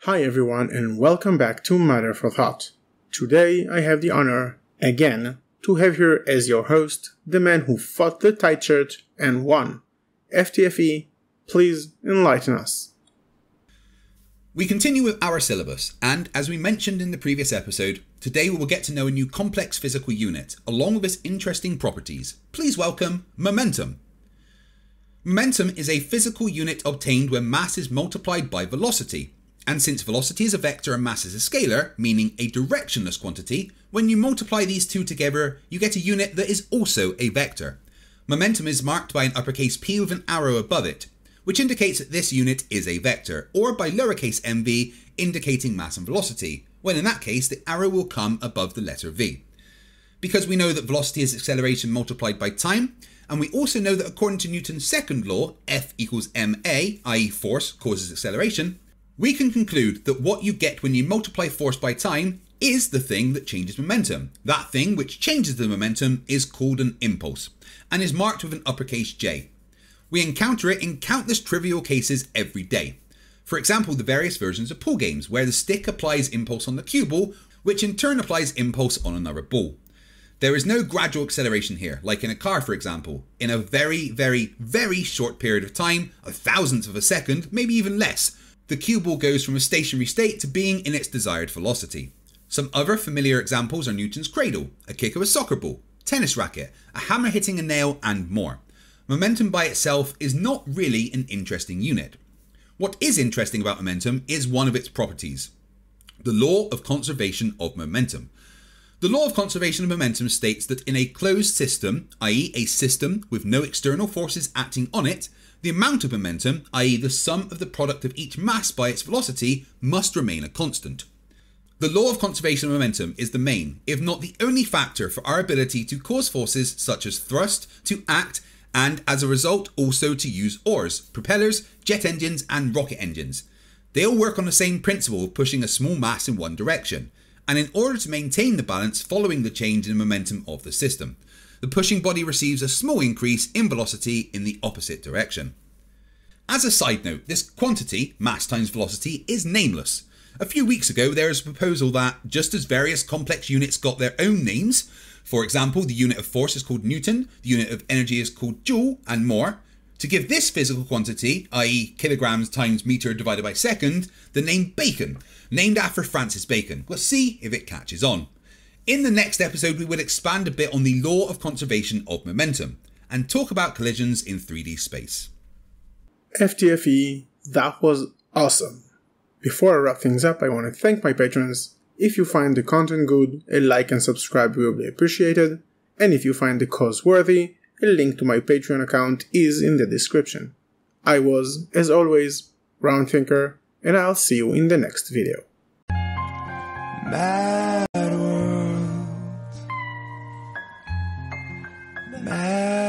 Hi everyone and welcome back to Matter for Thought. Today I have the honor, again, to have here as your host, the man who fought the tight shirt and won. FTFE, please enlighten us. We continue with our syllabus, and as we mentioned in the previous episode, today we will get to know a new complex physical unit, along with its interesting properties. Please welcome momentum. Momentum is a physical unit obtained when mass is multiplied by velocity. And since velocity is a vector and mass is a scalar, meaning a directionless quantity, when you multiply these two together, you get a unit that is also a vector. Momentum is marked by an uppercase P with an arrow above it, which indicates that this unit is a vector, or by lowercase mv, indicating mass and velocity, when in that case the arrow will come above the letter v. Because we know that velocity is acceleration multiplied by time, and we also know that according to Newton's second law, F equals ma, i.e. force causes acceleration, we can conclude that what you get when you multiply force by time is the thing that changes momentum. That thing which changes the momentum is called an impulse, and is marked with an uppercase J. We encounter it in countless trivial cases every day. For example, the various versions of pool games, where the stick applies impulse on the cue ball, which in turn applies impulse on another ball. There is no gradual acceleration here, like in a car for example. In a very, very, very short period of time, a thousandth of a second, maybe even less, the cue ball goes from a stationary state to being in its desired velocity. Some other familiar examples are Newton's cradle, a kick of a soccer ball, tennis racket, a hammer hitting a nail, and more. Momentum by itself is not really an interesting unit. What is interesting about momentum is one of its properties, the law of conservation of momentum. The law of conservation of momentum states that in a closed system, i.e. a system with no external forces acting on it, the amount of momentum, i.e. the sum of the product of each mass by its velocity, must remain a constant. The law of conservation of momentum is the main, if not the only factor for our ability to cause forces such as thrust to act, and as a result also to use oars, propellers, jet engines and rocket engines. They all work on the same principle of pushing a small mass in one direction, and in order to maintain the balance following the change in momentum of the system, the pushing body receives a small increase in velocity in the opposite direction. As a side note, this quantity, mass times velocity, is nameless. A few weeks ago there was a proposal that, just as various complex units got their own names, for example the unit of force is called Newton, the unit of energy is called joule, and more, to give this physical quantity, i.e. kilograms times meter divided by second, the name Bacon, named after Francis Bacon. We'll see if it catches on. In the next episode we will expand a bit on the law of conservation of momentum, and talk about collisions in 3D space. FTFE, that was awesome. Before I wrap things up, I want to thank my patrons. If you find the content good, a like and subscribe will be appreciated, and if you find the cause worthy, a link to my Patreon account is in the description. I was, as always, rndthinker, and I'll see you in the next video. Mad world. Mad